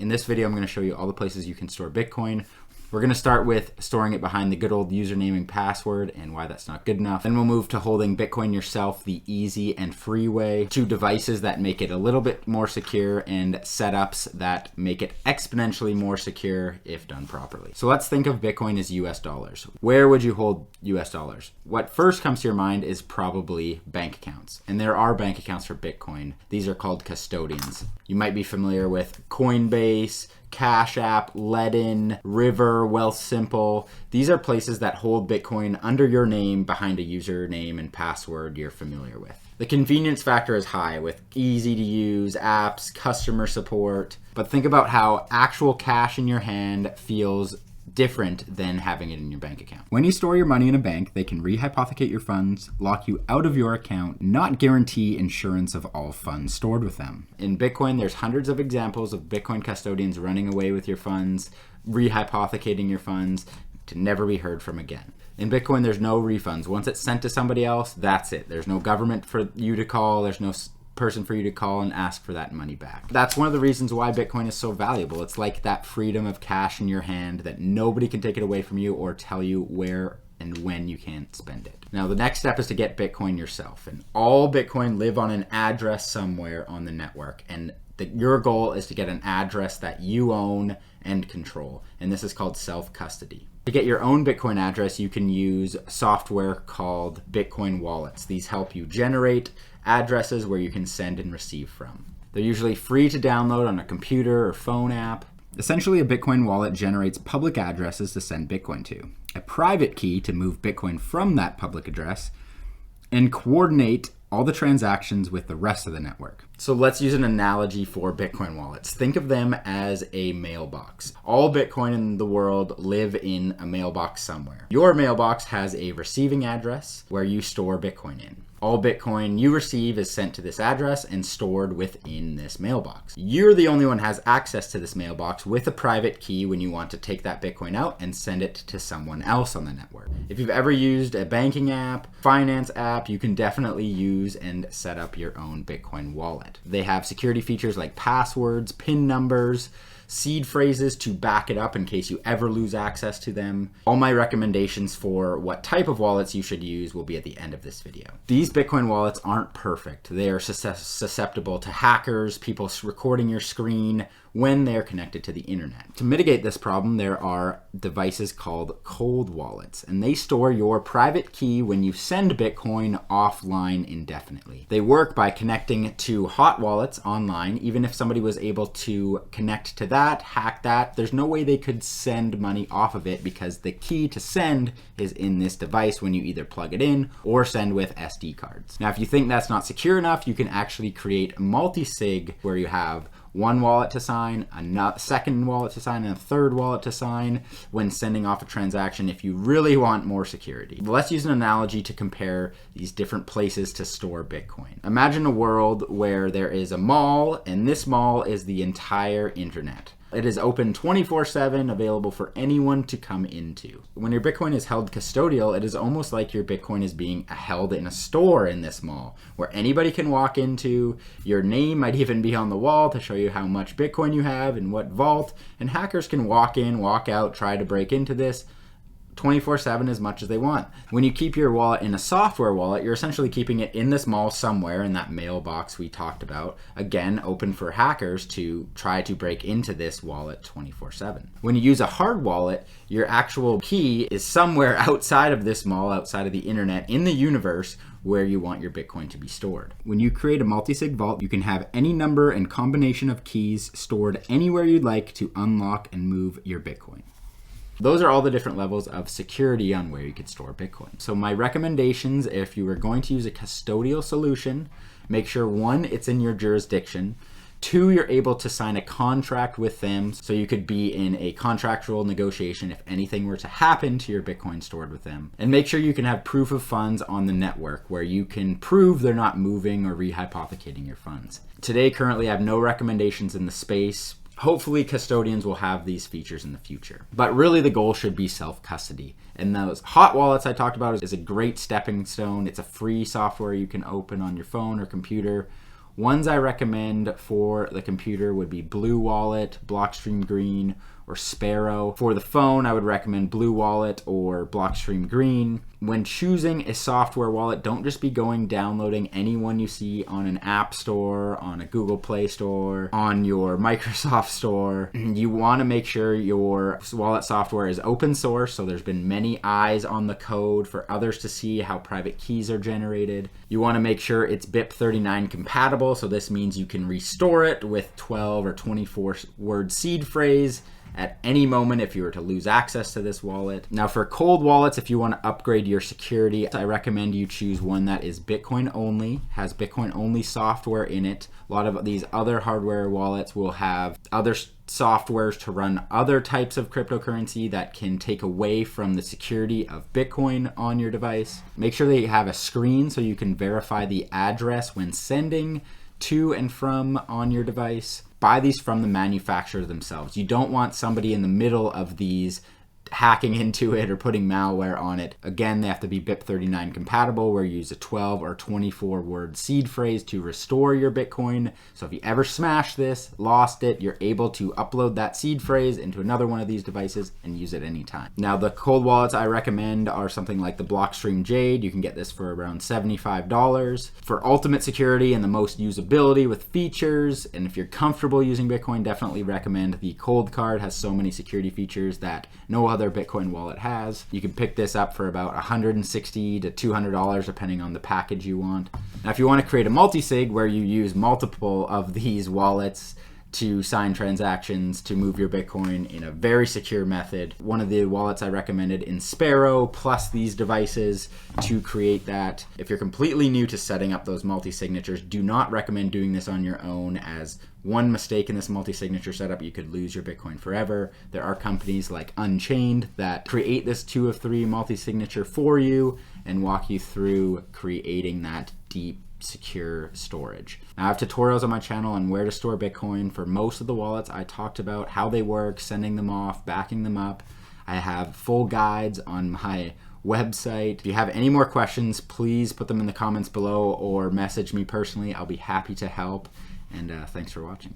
In this video, I'm going to show you all the places you can store Bitcoin. We're going to start with storing it behind the good old username and password and why that's not good enough. Then we'll move to holding Bitcoin yourself the easy and free way, to devices that make it a little bit more secure and setups that make it exponentially more secure if done properly. So let's think of Bitcoin as US dollars. Where would you hold US dollars? What first comes to your mind is probably bank accounts. And there are bank accounts for Bitcoin. These are called custodians. You might be familiar with Coinbase, Cash App, Ledin, River, Wealthsimple. These are places that hold Bitcoin under your name behind a username and password you're familiar with. The convenience factor is high with easy to use apps, customer support, but think about how actual cash in your hand feels different than having it in your bank account. When you store your money in a bank, they can rehypothecate your funds, lock you out of your account, not guarantee insurance of all funds stored with them. In Bitcoin, there's hundreds of examples of Bitcoin custodians running away with your funds, rehypothecating your funds to never be heard from again. In Bitcoin, there's no refunds. Once it's sent to somebody else, that's it. There's no government for you to call. There's no person for you to call and ask for that money back. That's one of the reasons why Bitcoin is so valuable. It's like that freedom of cash in your hand that nobody can take it away from you or tell you where and when you can't spend it. Now, the next step is to get Bitcoin yourself. And all Bitcoin live on an address somewhere on the network. And your goal is to get an address that you own and control. And this is called self-custody. To get your own Bitcoin address, you can use software called Bitcoin wallets. These help you generate addresses where you can send and receive from. They're usually free to download on a computer or phone app. Essentially, a Bitcoin wallet generates public addresses to send Bitcoin to, a private key to move Bitcoin from that public address, and coordinate all the transactions with the rest of the network. So let's use an analogy for Bitcoin wallets. Think of them as a mailbox. All Bitcoin in the world live in a mailbox somewhere. Your mailbox has a receiving address where you store Bitcoin in. All Bitcoin you receive is sent to this address and stored within this mailbox. You're the only one who has access to this mailbox with a private key when you want to take that Bitcoin out and send it to someone else on the network. If you've ever used a banking app, finance app, you can definitely use and set up your own Bitcoin wallet. They have security features like passwords, PIN numbers, seed phrases to back it up in case you ever lose access to them. All my recommendations for what type of wallets you should use will be at the end of this video. These Bitcoin wallets aren't perfect. They are susceptible to hackers, people recording your screen when they're connected to the internet. To mitigate this problem, there are devices called cold wallets, and they store your private key when you send Bitcoin offline indefinitely. They work by connecting to hot wallets online. Even if somebody was able to connect to that, hack that, there's no way they could send money off of it because the key to send is in this device when you either plug it in or send with SD cards. Now, if you think that's not secure enough, you can actually create Multisig where you have one wallet to sign, a second wallet to sign, and a third wallet to sign when sending off a transaction if you really want more security. Let's use an analogy to compare these different places to store Bitcoin. Imagine a world where there is a mall, and this mall is the entire internet. It is open 24/7, available for anyone to come into. When your Bitcoin is held custodial, it is almost like your Bitcoin is being held in a store in this mall, where anybody can walk into. Your name might even be on the wall to show you how much Bitcoin you have and what vault, and hackers can walk in, walk out, try to break into this 24/7 as much as they want. When you keep your wallet in a software wallet, you're essentially keeping it in this mall somewhere in that mailbox we talked about, again, open for hackers to try to break into this wallet 24/7. When you use a hard wallet, your actual key is somewhere outside of this mall, outside of the internet, in the universe where you want your Bitcoin to be stored. When you create a multisig vault, you can have any number and combination of keys stored anywhere you'd like to unlock and move your Bitcoin. Those are all the different levels of security on where you could store Bitcoin. So my recommendations, if you were going to use a custodial solution, make sure 1, it's in your jurisdiction. 2, you're able to sign a contract with them so you could be in a contractual negotiation if anything were to happen to your Bitcoin stored with them. And make sure you can have proof of funds on the network where you can prove they're not moving or rehypothecating your funds. Today, currently, I have no recommendations in the space. Hopefully custodians will have these features in the future. But really the goal should be self-custody. And those hot wallets I talked about is a great stepping stone. It's a free software you can open on your phone or computer. Ones I recommend for the computer would be Blue Wallet, Blockstream Green, or Sparrow. For the phone, I would recommend Blue Wallet or Blockstream Green. When choosing a software wallet, don't just be downloading any one you see on an app store, on a Google Play Store, on your Microsoft Store. You want to make sure your wallet software is open source, so there's been many eyes on the code for others to see how private keys are generated. You want to make sure it's BIP39 compatible, so this means you can restore it with 12 or 24 word seed phrase at any moment if you were to lose access to this wallet. Now for cold wallets, if you want to upgrade your security, I recommend you choose one that is Bitcoin only, has Bitcoin only software in it. A lot of these other hardware wallets will have other softwares to run other types of cryptocurrency that can take away from the security of Bitcoin on your device. Make sure that you have a screen so you can verify the address when sending to and from on your device. Buy these from the manufacturer themselves. You don't want somebody in the middle of these hacking into it or putting malware on it. Again, they have to be BIP39 compatible, where you use a 12 or 24 word seed phrase to restore your Bitcoin. So if you ever smash this, lost it, you're able to upload that seed phrase into another one of these devices and use it anytime. Now the cold wallets I recommend are something like the Blockstream Jade. You can get this for around $75. For ultimate security and the most usability with features, and if you're comfortable using Bitcoin, definitely recommend the Cold Card. Has so many security features that no other Bitcoin wallet has. You can pick this up for about $160 to $200 depending on the package you want. Now if you want to create a multisig where you use multiple of these wallets to sign transactions to move your Bitcoin in a very secure method, one of the wallets I recommended in Sparrow plus these devices to create that. If you're completely new to setting up those multi-signatures, do not recommend doing this on your own, as one mistake in this multi-signature setup, you could lose your Bitcoin forever. There are companies like Unchained that create this 2 of 3 multi-signature for you and walk you through creating that deep secure storage. Now I have tutorials on my channel on where to store Bitcoin for most of the wallets I talked about, how they work, sending them off, backing them up. I have full guides on my website. If you have any more questions, please put them in the comments below or message me personally. I'll be happy to help. And thanks for watching.